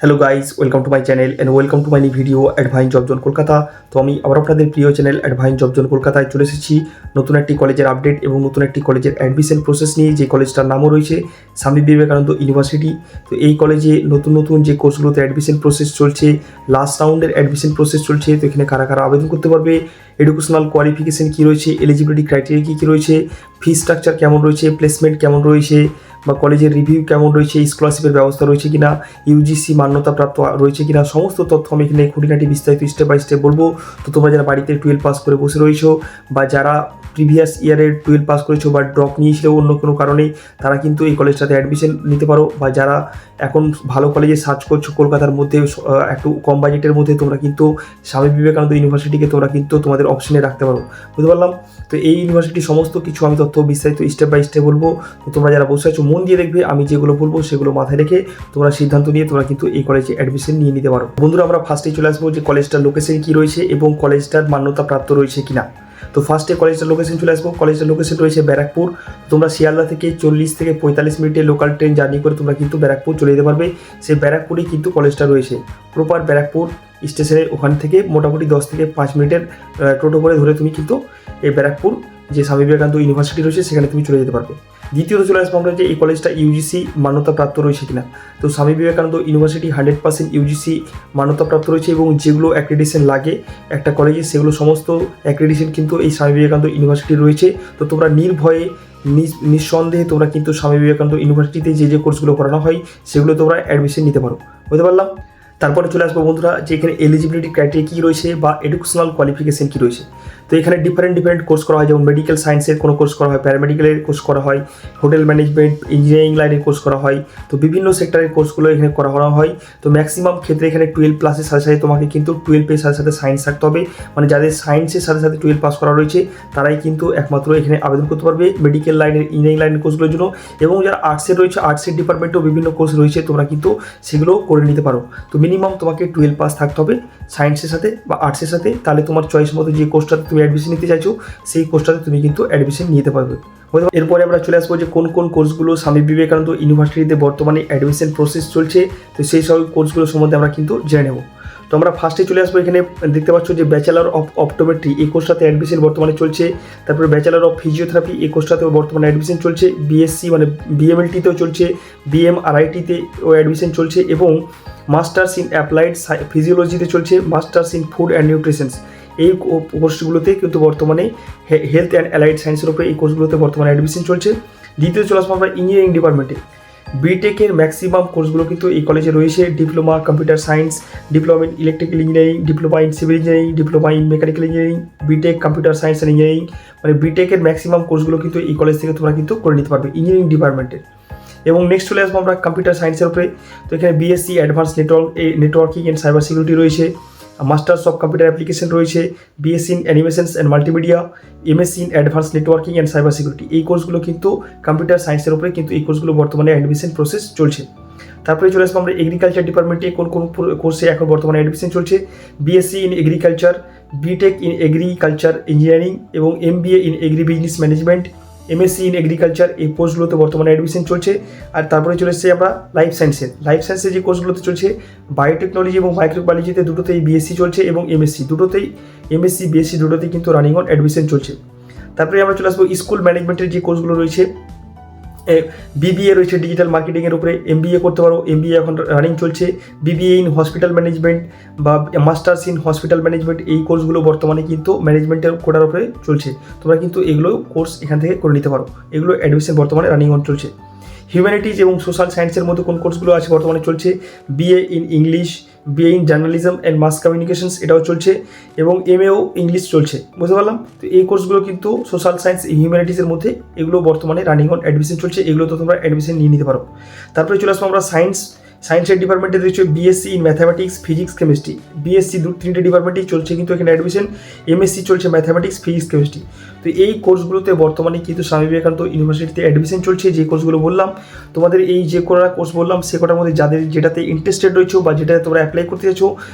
Hello guys, welcome to my channel and welcome to my new video Advine Job Zone Kolkata. তো আমি আবার আপনাদের প্রিয় চ্যানেল অ্যাডভাইন জব জোন কলকাতায় চলে এসেছি নতুন একটি কলেজের আপডেট এবং নতুন একটি কলেজের অ্যাডমিশন প্রসেস নিয়ে। যে কলেজটার নামও রয়েছে স্বামী বিবেকানন্দ ইউনিভার্সিটি। তো এই কলেজে নতুন যে কোর্সগুলোতে অ্যাডমিশন প্রসেস চলছে, লাস্ট রাউন্ডের অ্যাডমিশন প্রসেস চলছে। তো এখানে কারা কারা আবেদন করতে পারবে, এডুকেশনাল কোয়ালিফিকেশন কী রয়েছে, এলিজিবিলিটি ক্রাইটেরিয়া কী রয়েছে, ফি স্ট্রাকচার কেমন রয়েছে, প্লেসমেন্ট কেমন রয়েছে বা কলেজের রিভিউ কেমন রয়েছে, স্কলারশিপের ব্যবস্থা রয়েছে কিনা, ইউজিসি মান্যতাপ্রাপ্ত রয়েছে কিনা, সমস্ত তথ্য আমি এখানে খুঁটিনাটি বিস্তারিত স্টেপ বাই স্টেপ বলবো। তো তোমরা যারা বাড়িতে 12 পাস করে বসে রয়েছো বা যারা প্রিভিয়াস ইয়ারে 12 পাস করেছো বা ড্রপ নিয়েছিল অন্য কোনো কারণেই, তারা কিন্তু এই কলেজটাতে অ্যাডমিশন নিতে পারো। বা যারা এখন ভালো কলেজে সার্চ করছো কলকাতার মধ্যে একটু কম বাজেটের মধ্যে, তোমরা কিন্তু স্বামী বিবেকানন্দ ইউনিভার্সিটিকে তোমরা কিন্তু তোমাদের অপশনে রাখতে পারো। বুঝতে পারলাম? তো এই ইউনিভার্সিটির সমস্ত কিছু আমি তথ্য বিস্তারিত স্টেপ বাই স্টেপ বলবো। তো তোমরা যারা বসে আছো মন দিয়ে দেখবে, আমি যেগুলো বলবো সেগুলো মাথায় রেখে তোমরা সিদ্ধান্ত নিয়ে তোমরা কিন্তু এই কলেজে অ্যাডমিশন নিয়ে নিতে পারো। বন্ধুরা, আমরা ফার্স্টেই চলে আসবো যে কলেজটার লোকেশন কী রয়েছে এবং কলেজটার মান্যতা প্রাপ্ত রয়েছে কিনা। তো ফার্স্টে কলেজটার লোকেশন চলে আসবো। কলেজটার লোকেশন রয়েছে ব্যারাকপুর। তোমরা শিয়ালদা থেকে 40 থেকে 45 মিনিটের লোকাল ট্রেন জার্নি করে তোমরা কিন্তু ব্যারাকপুর চলে যেতে পারবে। সেই ব্যারাকপুরেই কিন্তু কলেজটা রয়েছে, প্রপার ব্যারাকপুর স্টেশনের ওখান থেকে মোটামুটি 10 থেকে 5 মিনিটের টোটো করে ধরে তুমি কিন্তু এই ব্যারাকপুর যে স্বামী বিবেকানন্দ ইউনিভার্সিটি রয়েছে সেখানে তুমি চলে যেতে পারবে। দ্বিতীয়ত চলে আসবো আমরা যে এই কলেজটা ইউজিসি মান্যতাপ্রাপ্ত রয়েছে কিনা। তো স্বামী বিবেকানন্দ ইউনিভার্সিটি 100% ইউজিসি মান্যতাপ্রাপ্ত রয়েছে এবং যেগুলো অ্যাক্রেডিটেশন লাগে একটা কলেজে সেগুলো সমস্ত অ্যাক্রেডিটেশন কিন্তু এই স্বামী বিবেকানন্দ ইউনিভার্সিটি রয়েছে। তো তোমরা নির্ভয়ে নিঃসন্দেহে তোমরা কিন্তু স্বামী বিবেকানন্দ ইউনিভার্সিটিতে যে কোর্সগুলো করানো হয় সেগুলো তোমরা অ্যাডমিশন নিতে পারো। বুঝতে পারলাম? তারপরে চলে আসবো বন্ধুরা যে এখানে এলিজিবিলিটি ক্রাইটেরিয়া কী রয়েছে বা এডুকেশনাল কোয়ালিফিকেশন কী রয়েছে। তো এখানে ডিফারেন্ট কোর্স করা হয়, যেমন মেডিকেল সায়েন্সের কোনো কোর্স করা হয়, প্যারামেডিক্যালের কোর্স করা হয়, হোটেল ম্যানেজমেন্ট, ইঞ্জিনিয়ারিং লাইনের কোর্স করা হয়। তো বিভিন্ন সেক্টরের কোর্সগুলো এখানে করা হয়। তো ম্যাক্সিমাম ক্ষেত্রে এখানে 12 প্লাসের সাথে সাথে তোমাকে কিন্তু 12 সাথে সাথে সায়েন্স থাকতে হবে। মানে যাদের সায়েন্সের সাথে সাথে 12 পাস করা রয়েছে তারাই কিন্তু একমাত্র এখানে আবেদন করতে পারবে মেডিকেল লাইনের, ইঞ্জিনিয়ারিং লাইনের কোর্সগুলোর জন্য। এবং যারা আর্টসের রয়েছে, আর্টসের ডিপার্টমেন্টেও বিভিন্ন কোর্স রয়েছে, তোমরা কিন্তু সেগুলোও করে নিতে পারো। তো মিনিমাম তোমাকে 12 পাস থাকতে হবে সায়েন্সের সাথে বা আর্টসের সাথে, তাহলে তোমার চয়েস মতো যে কোর্সটাতে তুমি অ্যাডমিশন নিতে চাইছো সেই কোর্সটাতে তুমি কিন্তু অ্যাডমিশন নিতে পারবে। এরপরে আমরা চলে আসবো যে কোন কোর্সগুলো স্বামী বিবেকানন্দ ইউনিভার্সিটিতে বর্তমানে অ্যাডমিশন প্রসেস চলছে। তো সেই সব কোর্সগুলো সম্বন্ধে আমরা কিন্তু জেনে নেব। তো আমরা ফার্স্টে চলে আসবো, এখানে দেখতে পাচ্ছ যে ব্যাচেলার অফ অপটোমেট্রি এই কোর্সটাতে অ্যাডমিশন বর্তমানে চলছে। তারপরে ব্যাচেলার অফ ফিজিওথেরাপি এই কোর্সটাতেও বর্তমানে অ্যাডমিশন চলছে। বিএসসি মানে বিএমএলটিতেও চলছে, বিএমআরআইটিতেও অ্যাডমিশন চলছে এবং মাস্টার্স ইন অ্যাপ্লাইড ফিজিওলজিতে চলছে, masters in food and nutritions এই কোর্সগুলোতে কিন্তু বর্তমানে হেলথ অ্যান্ড অ্যালাইড সায়েন্সের উপরে এই কোর্সগুলোতে বর্তমানে অ্যাডমিশন চলছে। দ্বিতীয় চলে আসবো আমরা ইঞ্জিনিয়ারিং ডিপার্টমেন্টে। বিটেকের ম্যাক্সিমাম কোর্সগুলো কিন্তু এই কলেজে রয়েছে। Diploma computer science, diploma in electrical engineering, diploma in civil engineering, diploma in mechanical engineering, B Tech computer science and engineering, মানে বিটেকের ম্যাক্সিমাম কোর্সগুলো কিন্তু এই কলেজ থেকে তোমরা কিন্তু করে নিতে পারবে ইঞ্জিনিয়ারিং ডিপার্টমেন্টের। এবং নেক্সট চলে আসবো আমরা কম্পিউটার সায়েন্সের উপরে। তো এখানে BSc advance networking and cyber security রয়েছে, মাস্টার্স অফ কম্পিউটার অ্যাপ্লিকেশন রয়েছে, BSc in animations and multimedia, MSc in advance networking and cyber security এই কোর্সগুলো কিন্তু কম্পিউটার সায়েন্সের উপরে কিন্তু এই কোর্সগুলো বর্তমানে অ্যাডমিশন প্রসেস চলছে। তারপরে চলে আসবো আমরা এগ্রিকালচার ডিপার্টমেন্টে কোন কোর্সে এখন বর্তমানে অ্যাডমিশন চলছে। BSc in agriculture, BTech in agriculture engineering এবং MBA in agri business management, MSc in agriculture এই কোর্সগুলোতে বর্তমানে অ্যাডমিশন চলছে। আর তারপরে চলে এসেছি আমরা লাইফ সায়েন্সের যে কোর্সগুলোতে চলছে, বায়োটেকনোলজি এবং মাইক্রোবায়োলজিতে দুটোতেই বিএসসি চলছে এবং এমএসসি বিএসসি দুটোতেই কিন্তু রানিং অন অ্যাডমিশন চলছে। তারপরে আমরা চলে আসবো স্কুল ম্যানেজমেন্টের যে কোর্সগুলো রয়েছে। বিবিএ রয়েছে ডিজিটাল মার্কেটিংয়ের উপরে, এমবিএ করতে পারো, এমবিএ এখন রানিং চলছে। বিবিএ ইন হসপিটাল ম্যানেজমেন্ট বা মাস্টার্স ইন হসপিটাল ম্যানেজমেন্ট এই কোর্সগুলো বর্তমানে কিন্তু ম্যানেজমেন্টের কোটার উপরে চলছে। তোমরা কিন্তু এগুলো কোর্স এখান থেকে করে নিতে পারো, এগুলো অ্যাডমিশন বর্তমানে রানিং অন চলছে। হিউম্যানিটিজ এবং সোশ্যাল সায়েন্সের মধ্যে কোন কোর্সগুলো আছে বর্তমানে চলছে, BA in English, BA in journalism and mass communications এটাও চলছে এবং এমএও ইংলিশ চলছে। বুঝতে পারলাম? তো এই কোর্সগুলো কিন্তু সোশ্যাল সায়েন্স হিউম্যানিটিসের মধ্যে এগুলো বর্তমানে রানিং অন অ্যাডমিশন চলছে, এগুলো তো তোমরা অ্যাডমিশন নিয়ে নিতে পারো। তারপরে চলে আসবো আমরা সায়েন্সের ডিপার্টমেন্টে রয়েছে BSc in mathematics, physics, chemistry. BSc 2-3টে ডিপার্টমেন্টেই চলছে কিন্তু এখানে অ্যাডমিশন। এমএসসি চলছে ম্যাথামেটিক্স, ফিজিক্স, কেমিস্ট্রি। তো এই কোর্সগুলোতে বর্তমানে কিন্তু স্বামী বিবেকানন্দ ইউনিভার্সিটিতে অ্যাডমিশন চলছে। যে কোর্সগুলো বললাম তোমাদের, এই যে কটা কোর্স বললাম সে কটার মধ্যে যাদের যেটাতে ইন্টারেস্টেড রয়েছে বা যেটাতে তোমরা অ্যাপ্লাই করতে চাইছো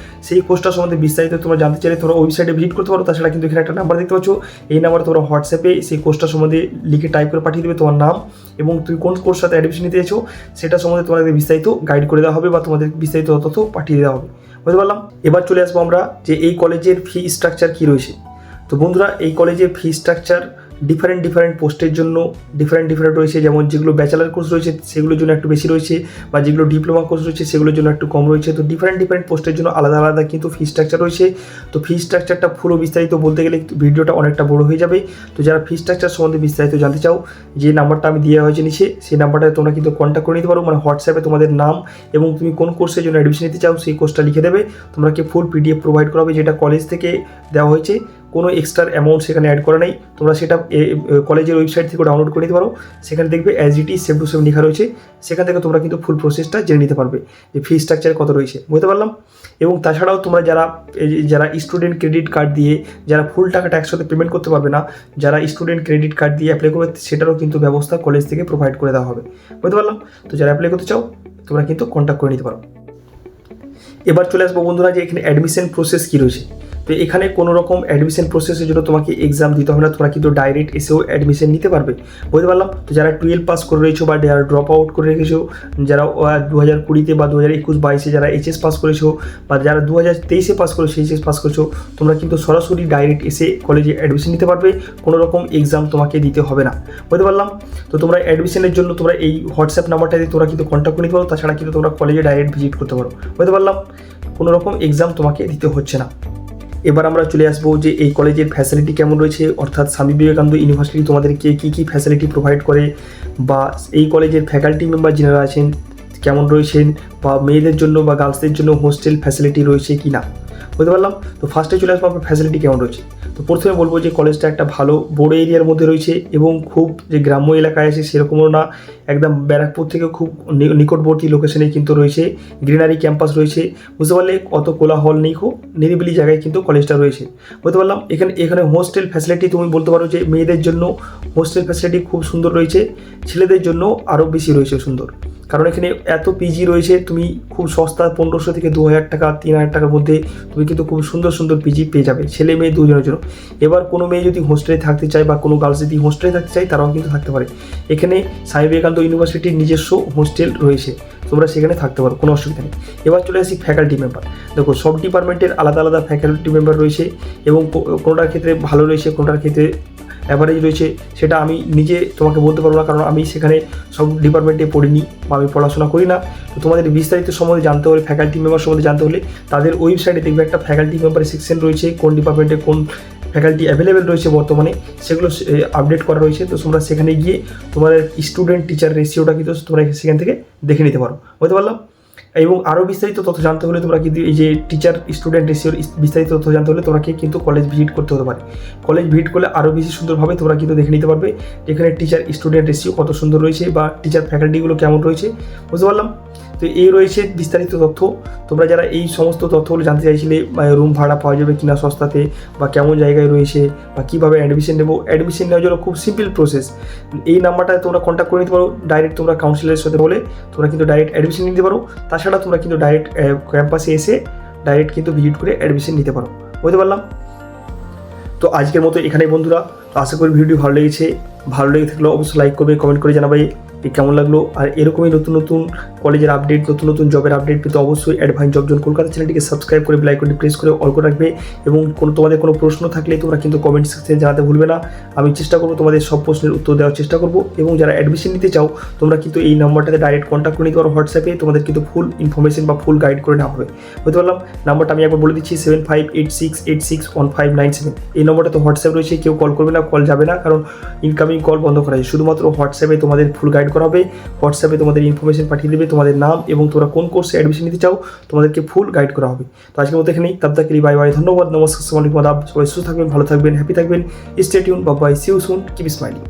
সেই কোর্সটা সম্বন্ধে বিস্তারিত তোমরা জানতে চাইলে তোমরা ওয়েবসাইটে ভিজিট করতে পারো। তাছাড়া কিন্তু এখানে একটা নাম্বার দেখতে পাচ্ছ, এই নাম্বারে তোমরা হোয়াটসঅ্যাপে সেই কোর্সটা সম্বন্ধে লিখে টাইপ করে পাঠিয়ে দেবে তোমার নাম এবং তুমি কোন কোর্স সাথে অ্যাডমিশন নিতে চাইছো সেটা সম্বন্ধে তোমাদের বিস্তারিত গাইড করে দেওয়া হবে বা তোমাদের বিস্তারিত তথ্য পাঠিয়ে দেওয়া হবে। বুঝতে পারলাম। এবার চলে আসবো আমরা যে এই কলেজের ফি স্ট্রাকচার কী রয়েছে। তো বন্ধুরা, এই কলেজের ফি স্ট্রাকচার ডিফারেন্ট পোস্টের জন্য ডিফারেন্ট রয়েছে। যেমন যেগুলো ব্যাচেলার কোর্স রয়েছে সেগুলোর জন্য একটু বেশি রয়েছে, বা যেগুলো ডিপ্লোমা কোর্স রয়েছে সেগুলোর জন্য একটু কম রয়েছে। তো ডিফারেন্ট পোস্টের জন্য আলাদা কিন্তু ফি স্ট্রাকচার রয়েছে। তো ফি স্ট্রাকচারটা পুরো বিস্তারিত বলতে গেলে ভিডিওটা অনেকটা বড় হয়ে যাবে। তো যারা ফি স্ট্রাকচার সম্বন্ধে বিস্তারিত জানতে চাও, যে নাম্বারটা আমি দেওয়া হয়েছে নিচে, সেই নাম্বারটায় তোমরা কিন্তু কন্ট্যাক্ট করে নিতে পারো। মানে হোয়াটসঅ্যাপে তোমাদের নাম এবং তুমি কোন কোর্সের জন্য অ্যাডমিশন নিতে চাও সেই কোর্সটা লিখে দেবে, তোমরাকে ফুল PDF প্রোভাইড করা হবে, যেটা কলেজ থেকে দেওয়া হয়েছে। কোনো এক্সট্রা অ্যামাউন্ট সেখানে অ্যাড করা নেই। তোমরা সেটা কলেজের ওয়েবসাইট থেকে ডাউনলোড করে নিতে পারো। সেখানে দেখবে as it is same to same লেখা রয়েছে। সেখান থেকে তোমরা কিন্তু ফুল প্রসেসটা জেনে নিতে পারবে যে ফি স্ট্রাকচার কত রয়েছে। বুঝতে পারলাম। এবং তাছাড়াও তোমরা যারা স্টুডেন্ট ক্রেডিট কার্ড দিয়ে যারা ফুল টাকাটা একসাথে পেমেন্ট করতে পারবে না, যারা স্টুডেন্ট ক্রেডিট কার্ড দিয়ে অ্যাপ্লাই করবে, সেটারও কিন্তু ব্যবস্থা কলেজ থেকে প্রোভাইড করে দেওয়া হবে। বুঝতে পারলাম। তো যারা অ্যাপ্লাই করতে চাও তোমরা কিন্তু কন্ট্যাক্ট করে নিতে পারো। এবার চলে আসবো বন্ধুরা যে এখানে অ্যাডমিশন প্রসেস কী রয়েছে। তো এখানে কোনো রকম অ্যাডমিশন প্রসেসের জন্য তোমাকে এক্সাম দিতে হবে না, তোমরা কিন্তু ডাইরেক্ট এসেও অ্যাডমিশন নিতে পারবে। বুঝতে পারলাম। তো যারা 12 পাস করে রয়েছো বা যারা ড্রপ আউট করে রেখেছো, যারা 2020 বা 2021-22 যারা HS পাস করেছো, বা যারা 2023 পাস করেছো HS পাস করেছো, তোমরা কিন্তু সরাসরি ডাইরেক্ট এসে কলেজে অ্যাডমিশন নিতে পারবে। কোনো রকম এক্সাম তোমাকে দিতে হবে না। বুঝতে পারলাম। তো তোমরা অ্যাডমিশনের জন্য তোমরা এই হোয়াটসঅ্যাপ নাম্বারটা দিয়ে তোমরা কিন্তু কন্ট্যাক্ট করে নিতে পারো। তাছাড়া কিন্তু তোমরা কলেজে ডাইরেক্ট ভিজিট করতে পারো। বুঝতে পারলাম। কোনো রকম এক্সাম তোমাকে দিতে হচ্ছে না। এবার আমরা চলে আসবো যে এই কলেজের ফ্যাসিলিটি কেমন রয়েছে, অর্থাৎ স্বামী বিবেকানন্দ ইউনিভার্সিটি তোমাদেরকে কী ফ্যাসিলিটি প্রোভাইড করে, বা এই কলেজের ফ্যাকাল্টি মেম্বার যারা আছেন কেমন রয়েছেন, বা মেয়েদের জন্য বা গার্লসদের জন্য হোস্টেল ফ্যাসিলিটি রয়েছে কি না। বুঝতে পারলাম। তো ফার্স্টে চলে আসবো আপনার ফ্যাসিলিটি কেমন রয়েছে। তো প্রথমে বলবো যে কলেজটা একটা ভালো বড় এরিয়ার মধ্যে রয়েছে, এবং খুব যে গ্রাম্য এলাকায় আছে সেরকমও না, একদম ব্যারাকপুর থেকে খুব নিকটবর্তী লোকেশনে কিন্তু রয়েছে। গ্রিনারি ক্যাম্পাস রয়েছে। বুঝতে পারলে অত কোলাহল নেই, খুব নিরিবিলি জায়গায় কিন্তু কলেজটা রয়েছে। বুঝতে পারলাম। এখানে হোস্টেল ফ্যাসিলিটি তুমি বলতে পারো যে মেয়েদের জন্য হোস্টেল ফ্যাসিলিটি খুব সুন্দর রয়েছে, ছেলেদের জন্য আরও বেশি রয়েছে সুন্দর। কারণ এখানে এত PG রয়েছে, তুমি খুব সস্তা 1500 থেকে 2000 টাকা 3000 টাকার মধ্যে তুমি কিন্তু খুব সুন্দর PG পেয়ে যাবে ছেলে মেয়ে দুজনের জন্য। এবার কোনো মেয়ে যদি হোস্টেলে থাকতে চায় বা কোনো গার্লস যদি হোস্টেলে থাকতে চায় তারাও কিন্তু থাকতে পারে। এখানে স্বামী বিবেকানন্দ ইউনিভার্সিটির নিজস্ব হোস্টেল রয়েছে, তোমরা সেখানে থাকতে পারো, কোনো অসুবিধা নেই। এবার চলে আসি ফ্যাকাল্টি মেম্বার। দেখো সব ডিপার্টমেন্টের আলাদা ফ্যাকাল্টি মেম্বার রয়েছে, এবং কোনোটার ক্ষেত্রে ভালো রয়েছে, কোনোটার ক্ষেত্রে অ্যাভারেজ রয়েছে। সেটা আমি নিজে তোমাকে বলতে পারবো না, কারণ আমি সেখানে সব ডিপার্টমেন্টে পড়িনি বা আমি পড়াশোনা করি না। তো তোমাদের বিস্তারিত সম্বন্ধে জানতে হলে, ফ্যাকাল্টি মেম্বার সম্বন্ধে জানতে হলে তাদের ওয়েবসাইটে দেখবে একটা ফ্যাকাল্টি মেম্বার সেকশন রয়েছে, কোন ডিপার্টমেন্টে কোন ফ্যাকাল্টি অ্যাভেলেবেল রয়েছে বর্তমানে সেগুলো আপডেট করা রয়েছে। তো তোমরা সেখানে গিয়ে তোমাদের স্টুডেন্ট টিচার রেশিওটা কিন্তু তোমরা সেখান থেকে দেখে নিতে পারো। বুঝতে পারলাম। এবং আরও বিস্তারিত তথ্য জানতে হলে তোমরা কিন্তু এই যে টিচার স্টুডেন্ট রেশিওর বিস্তারিত তথ্য জানতে হলে তোমাকে কিন্তু কলেজ ভিজিট করতে হতে পারে। কলেজ ভিজিট করলে আরও বেশি সুন্দরভাবে তোমরা কিন্তু দেখে নিতে পারবে এখানে টিচার স্টুডেন্ট রেশিও কত সুন্দর রয়েছে, বা টিচার ফ্যাকাল্টিগুলো কেমন রয়েছে। বুঝতে পারলাম। তো এই রয়েছে বিস্তারিত তথ্য। তোমরা যারা এই সমস্ত তথ্যগুলো জানতে চাইছিলে, রুম ভাড়া পাওয়া যাবে কিনা সস্তাতে, বা কেমন জায়গায় রয়েছে, বা কীভাবে অ্যাডমিশন নেবো, অ্যাডমিশন নেওয়ার জন্য খুব সিম্পল প্রসেস। এই নাম্বারটায় তোমরা কন্ট্যাক্ট করে নিতে পারো। ডাইরেক্ট তোমরা কাউন্সিলরের সাথে বলে তোমরা কিন্তু ডাইরেক্ট অ্যাডমিশন নিতে পারো। তাছাড়া তোমরা কিন্তু ডাইরেক্ট ক্যাম্পাসে এসে ডাইরেক্ট কিন্তু ভিজিট করে অ্যাডমিশন নিতে পারো। বুঝতে পারলাম। তো আজকের মতো এখানেই বন্ধুরা। আশা করি ভিডিও ভালো লেগে থাকলে অবশ্যই লাইক করবে, কমেন্ট করে জানাবে কেমন লাগলো। আর এরকমই নতুন কলেজের আপডেট, নতুন জবের আপডেট পেতে অবশ্যই অ্যাডভান্স জব জোন কলকাতা চ্যানেলটিকে সাবস্ক্রাইব করে বেল আইকনটি প্রেস করে অল করে রাখবে। এবং তোমাদের কোনো প্রশ্ন থাকলে তোমরা কিন্তু কমেন্ট সেকশনে জানাতে ভুলবে না। আমি চেষ্টা করবো তোমাদের সব প্রশ্নের উত্তর দেওয়ার চেষ্টা করবো। এবং যারা অ্যাডমিশন নিতে চাও তোমরা কিন্তু এই নাম্বারটাতে ডাইরেক্ট কন্ট্যাক্ট করে নিতে পারো হোয়াটসঅ্যাপে, তোমাদের কিন্তু ফুল ইনফরমেশন বা ফুল গাইড করে নেওয়া হবে। বুঝতে পারলাম। নাম্বারটা আমি একবার বলে দিচ্ছি 7586861597। এই নম্বরটা তো হোয়াটসঅ্যাপ রয়েছে, কেউ কল করবে না, কল যাবে না, কারণ ইনকামিং কল বন্ধ করা হয়। শুধুমাত্র হোয়াটসঅ্যাপে তোমাদের ফুল গাইড করা হবে। হোয়াটসঅ্যাপে তোমাদের ইনফরমেশন পাঠিয়ে দেবে, তোমাদের নাম এবং তোমরা কোন কোর্সে অ্যাডমিশন নিতে চাও তোমাদেরকে ফুল গাইড করা হবে। তো আজকের মতো এখানেই। তব তক के लिए बाय बाय, ধন্যবাদ, নমস্কার, আসসালামু আলাইকুম, আদাব। সবাই সুস্থ থাকবেন, ভালো থাকবেন, হ্যাপি থাকবেন। Stay tune, bye bye, see you soon, keep smiling.